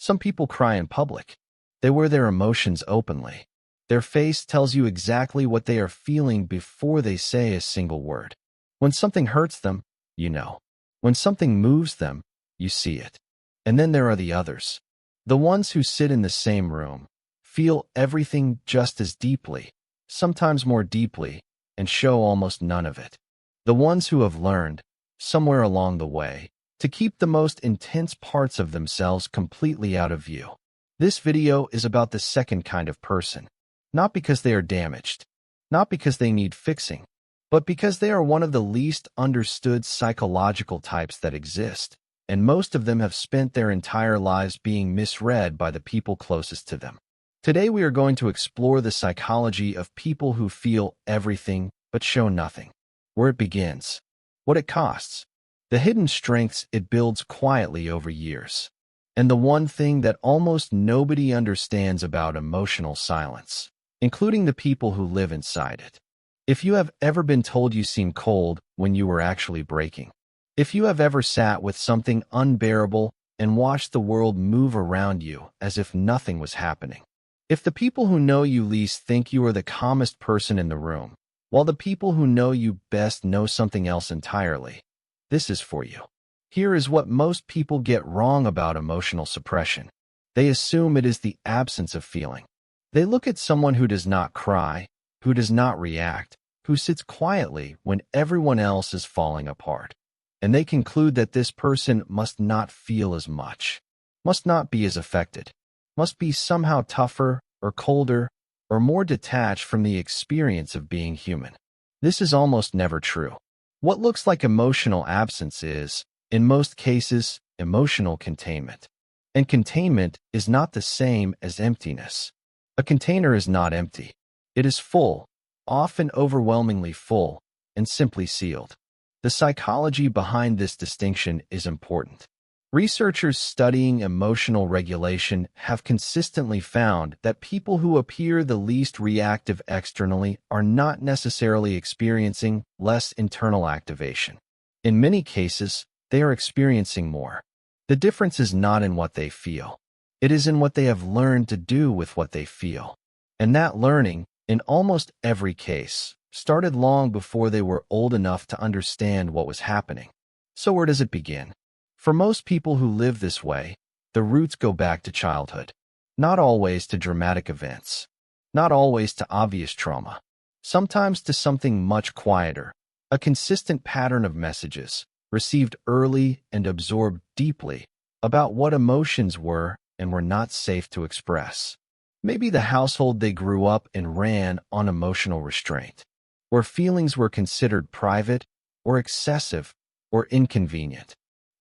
Some people cry in public. They wear their emotions openly. Their face tells you exactly what they are feeling before they say a single word. When something hurts them, you know. When something moves them, you see it. And then there are the others. The ones who sit in the same room, feel everything just as deeply, sometimes more deeply, and show almost none of it. The ones who have learned, somewhere along the way, to keep the most intense parts of themselves completely out of view. This video is about the second kind of person. Not because they are damaged, not because they need fixing, but because they are one of the least understood psychological types that exist, and most of them have spent their entire lives being misread by the people closest to them. Today we are going to explore the psychology of people who feel everything but show nothing. Where it begins, what it costs, the hidden strengths it builds quietly over years, and the one thing that almost nobody understands about emotional silence, including the people who live inside it. If you have ever been told you seem cold when you were actually breaking, if you have ever sat with something unbearable and watched the world move around you as if nothing was happening, if the people who know you least think you are the calmest person in the room, while the people who know you best know something else entirely, this is for you. Here is what most people get wrong about emotional suppression. They assume it is the absence of feeling. They look at someone who does not cry, who does not react, who sits quietly when everyone else is falling apart, and they conclude that this person must not feel as much, must not be as affected, must be somehow tougher or colder or more detached from the experience of being human. This is almost never true. What looks like emotional absence is, in most cases, emotional containment. And containment is not the same as emptiness. A container is not empty. It is full, often overwhelmingly full, and simply sealed. The psychology behind this distinction is important. Researchers studying emotional regulation have consistently found that people who appear the least reactive externally are not necessarily experiencing less internal activation. In many cases, they are experiencing more. The difference is not in what they feel. It is in what they have learned to do with what they feel. And that learning, in almost every case, started long before they were old enough to understand what was happening. So where does it begin? For most people who live this way, the roots go back to childhood. Not always to dramatic events. Not always to obvious trauma. Sometimes to something much quieter, a consistent pattern of messages, received early and absorbed deeply, about what emotions were and were not safe to express. Maybe the household they grew up in ran on emotional restraint, where feelings were considered private or excessive or inconvenient,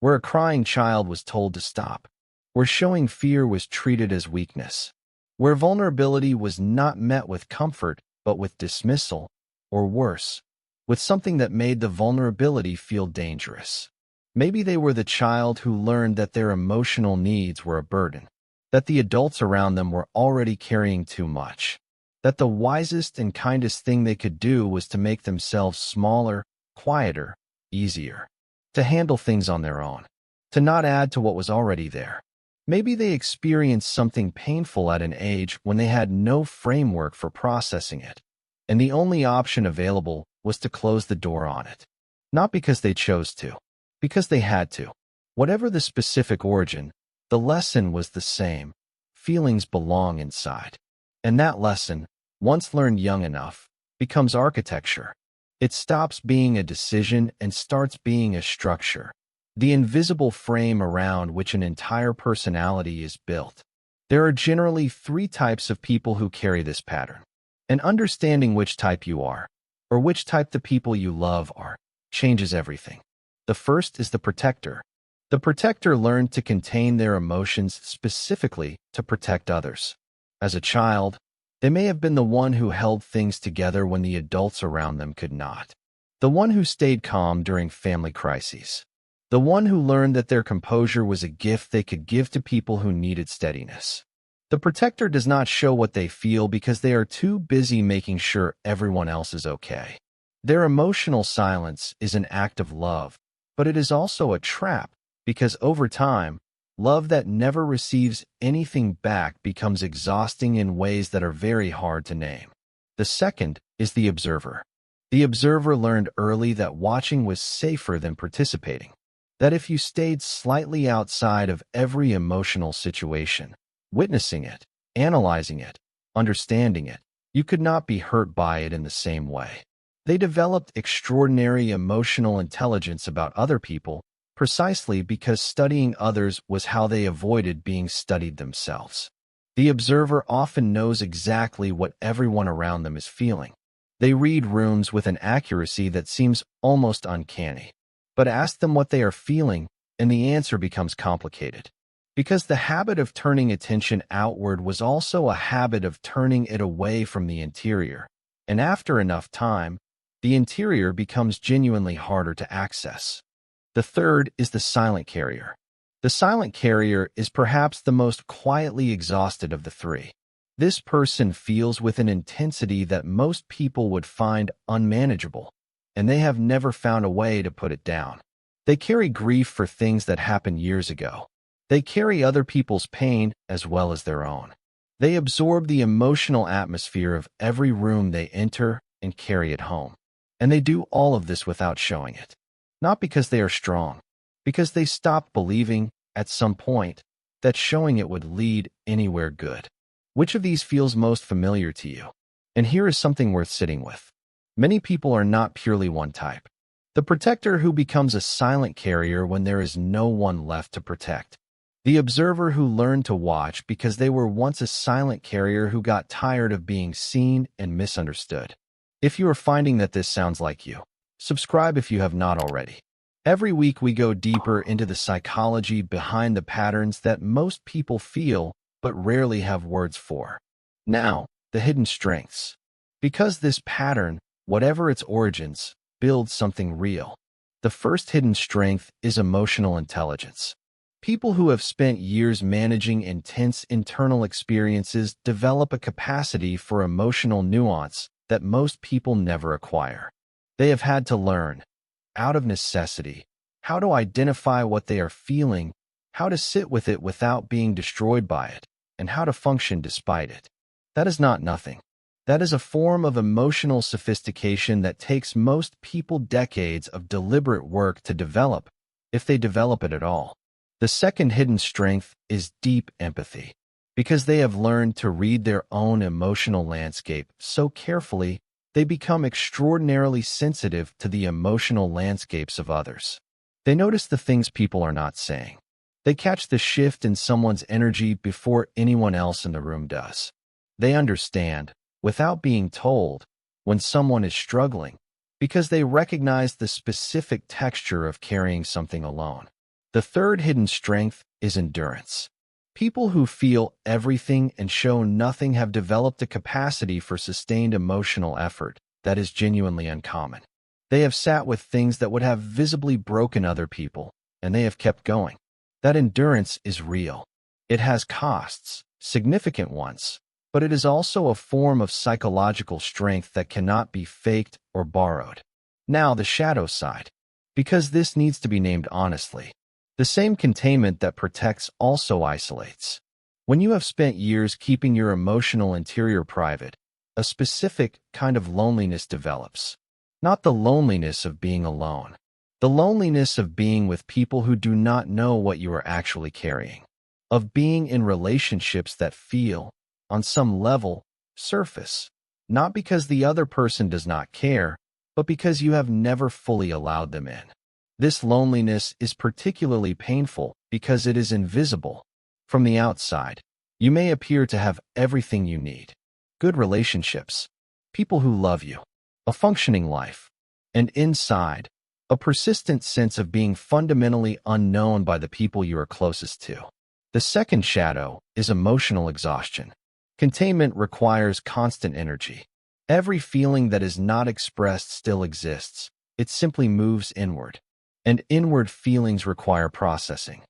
where a crying child was told to stop, where showing fear was treated as weakness, where vulnerability was not met with comfort but with dismissal, or worse, with something that made the vulnerability feel dangerous. Maybe they were the child who learned that their emotional needs were a burden, that the adults around them were already carrying too much, that the wisest and kindest thing they could do was to make themselves smaller, quieter, easier, to handle things on their own, to not add to what was already there. Maybe they experienced something painful at an age when they had no framework for processing it, and the only option available was to close the door on it. Not because they chose to, because they had to. Whatever the specific origin, the lesson was the same. Feelings belong inside. And that lesson, once learned young enough, becomes architecture. It stops being a decision and starts being a structure, the invisible frame around which an entire personality is built. There are generally three types of people who carry this pattern. And understanding which type you are, or which type the people you love are, changes everything. The first is the protector. The protector learned to contain their emotions specifically to protect others. As a child, they may have been the one who held things together when the adults around them could not. The one who stayed calm during family crises. The one who learned that their composure was a gift they could give to people who needed steadiness. The protector does not show what they feel because they are too busy making sure everyone else is okay. Their emotional silence is an act of love, but it is also a trap because over time, Love that never receives anything back becomes exhausting in ways that are very hard to name. The second is the observer. The observer learned early that watching was safer than participating, that if you stayed slightly outside of every emotional situation, witnessing it, analyzing it, understanding it, you could not be hurt by it in the same way. They developed extraordinary emotional intelligence about other people precisely because studying others was how they avoided being studied themselves. The observer often knows exactly what everyone around them is feeling. They read rooms with an accuracy that seems almost uncanny. But ask them what they are feeling, and the answer becomes complicated. Because the habit of turning attention outward was also a habit of turning it away from the interior. And after enough time, the interior becomes genuinely harder to access. The third is the silent carrier. The silent carrier is perhaps the most quietly exhausted of the three. This person feels with an intensity that most people would find unmanageable, and they have never found a way to put it down. They carry grief for things that happened years ago. They carry other people's pain as well as their own. They absorb the emotional atmosphere of every room they enter and carry it home. And they do all of this without showing it. Not because they are strong, because they stopped believing, at some point, that showing it would lead anywhere good. Which of these feels most familiar to you? And here is something worth sitting with. Many people are not purely one type. The protector who becomes a silent carrier when there is no one left to protect. The observer who learned to watch because they were once a silent carrier who got tired of being seen and misunderstood. If you are finding that this sounds like you, subscribe if you have not already. Every week we go deeper into the psychology behind the patterns that most people feel but rarely have words for. Now, the hidden strengths. Because this pattern, whatever its origins, builds something real. The first hidden strength is emotional intelligence. People who have spent years managing intense internal experiences develop a capacity for emotional nuance that most people never acquire. They have had to learn, out of necessity, how to identify what they are feeling, how to sit with it without being destroyed by it, and how to function despite it. That is not nothing. That is a form of emotional sophistication that takes most people decades of deliberate work to develop, if they develop it at all. The second hidden strength is deep empathy. Because they have learned to read their own emotional landscape so carefully, they become extraordinarily sensitive to the emotional landscapes of others. They notice the things people are not saying. They catch the shift in someone's energy before anyone else in the room does. They understand, without being told, when someone is struggling, because they recognize the specific texture of carrying something alone. The third hidden strength is endurance. People who feel everything and show nothing have developed a capacity for sustained emotional effort that is genuinely uncommon. They have sat with things that would have visibly broken other people, and they have kept going. That endurance is real. It has costs, significant ones, but it is also a form of psychological strength that cannot be faked or borrowed. Now, the shadow side. Because this needs to be named honestly. The same containment that protects also isolates. When you have spent years keeping your emotional interior private, a specific kind of loneliness develops. Not the loneliness of being alone. The loneliness of being with people who do not know what you are actually carrying. Of being in relationships that feel, on some level, surface. Not because the other person does not care, but because you have never fully allowed them in. This loneliness is particularly painful because it is invisible. From the outside, you may appear to have everything you need. Good relationships, people who love you, a functioning life, and inside, a persistent sense of being fundamentally unknown by the people you are closest to. The second shadow is emotional exhaustion. Containment requires constant energy. Every feeling that is not expressed still exists. It simply moves inward. And inward feelings require processing.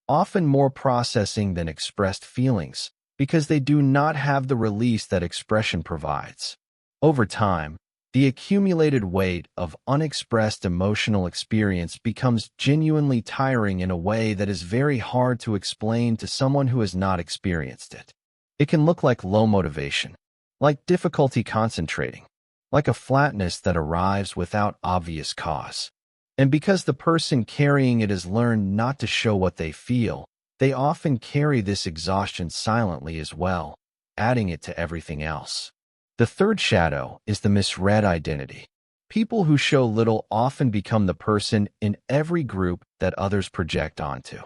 Often more processing than expressed feelings, because they do not have the release that expression provides. Over time, The accumulated weight of unexpressed emotional experience becomes genuinely tiring in a way that is very hard to explain to someone who has not experienced it. It can look like low motivation, like difficulty concentrating, like a flatness that arrives without obvious cause. And because the person carrying it has learned not to show what they feel, they often carry this exhaustion silently as well, adding it to everything else. The third shadow is the misread identity. People who show little often become the person in every group that others project onto.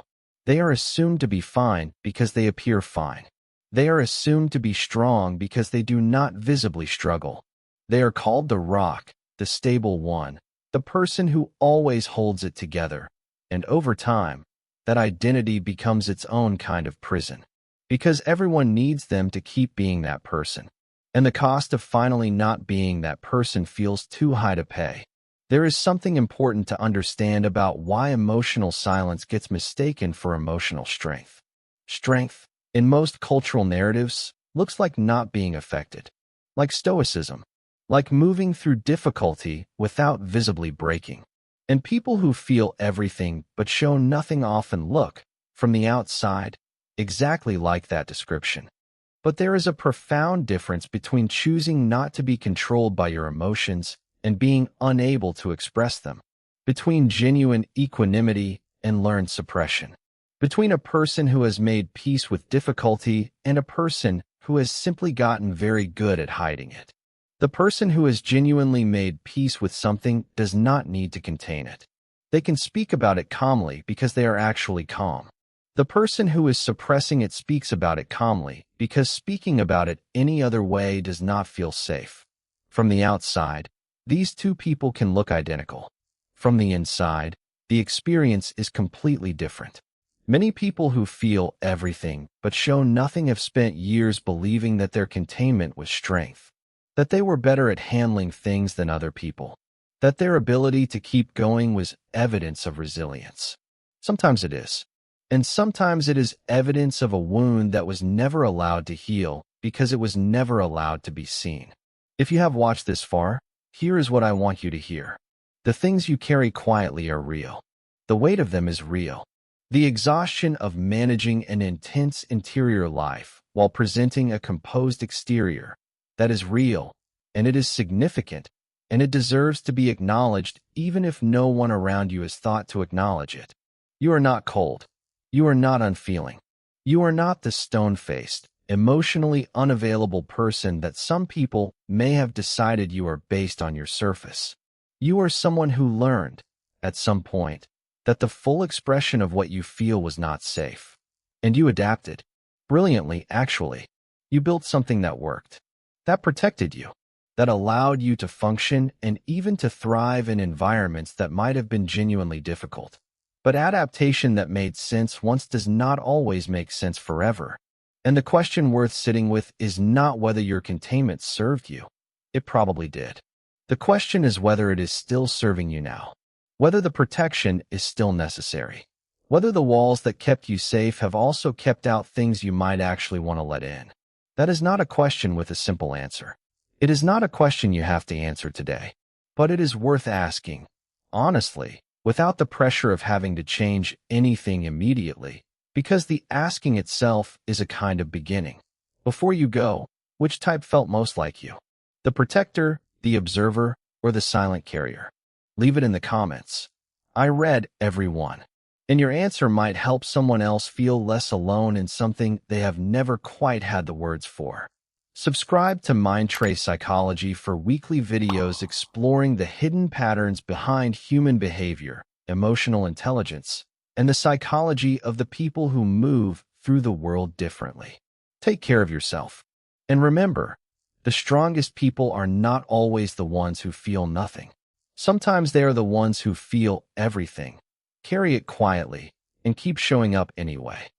They are assumed to be fine because they appear fine. They are assumed to be strong because they do not visibly struggle. They are called the rock, the stable one, the person who always holds it together. And over time, that identity becomes its own kind of prison, because everyone needs them to keep being that person. And the cost of finally not being that person feels too high to pay. There is something important to understand about why emotional silence gets mistaken for emotional strength. Strength, in most cultural narratives, looks like not being affected, like stoicism, like moving through difficulty without visibly breaking. And people who feel everything but show nothing often look, from the outside, exactly like that description. But there is a profound difference between choosing not to be controlled by your emotions and being unable to express them, between genuine equanimity and learned suppression, between a person who has made peace with difficulty and a person who has simply gotten very good at hiding it. The person who has genuinely made peace with something does not need to contain it. They can speak about it calmly because they are actually calm. The person who is suppressing it speaks about it calmly because speaking about it any other way does not feel safe. From the outside, these two people can look identical. From the inside, the experience is completely different. Many people who feel everything but show nothing have spent years believing that their containment was strength, that they were better at handling things than other people, that their ability to keep going was evidence of resilience. Sometimes it is. And sometimes it is evidence of a wound that was never allowed to heal because it was never allowed to be seen. If you have watched this far, here is what I want you to hear. The things you carry quietly are real. The weight of them is real. The exhaustion of managing an intense interior life while presenting a composed exterior, that is real, and it is significant, and it deserves to be acknowledged even if no one around you has thought to acknowledge it. You are not cold. You are not unfeeling. You are not the stone-faced, emotionally unavailable person that some people may have decided you are based on your surface. You are someone who learned, at some point, that the full expression of what you feel was not safe. And you adapted. Brilliantly, actually. You built something that worked. That protected you. That allowed you to function and even to thrive in environments that might have been genuinely difficult. But adaptation that made sense once does not always make sense forever. And the question worth sitting with is not whether your containment served you. It probably did. The question is whether it is still serving you now. Whether the protection is still necessary. Whether the walls that kept you safe have also kept out things you might actually want to let in. That is not a question with a simple answer. It is not a question you have to answer today. But it is worth asking, honestly, without the pressure of having to change anything immediately, because the asking itself is a kind of beginning. Before you go, which type felt most like you? The protector, the observer, or the silent carrier? Leave it in the comments. I read every one. And your answer might help someone else feel less alone in something they have never quite had the words for. Subscribe to MindTrace Psychology for weekly videos exploring the hidden patterns behind human behavior, emotional intelligence, and the psychology of the people who move through the world differently. Take care of yourself. And remember, the strongest people are not always the ones who feel nothing. Sometimes they are the ones who feel everything. Carry it quietly and keep showing up anyway.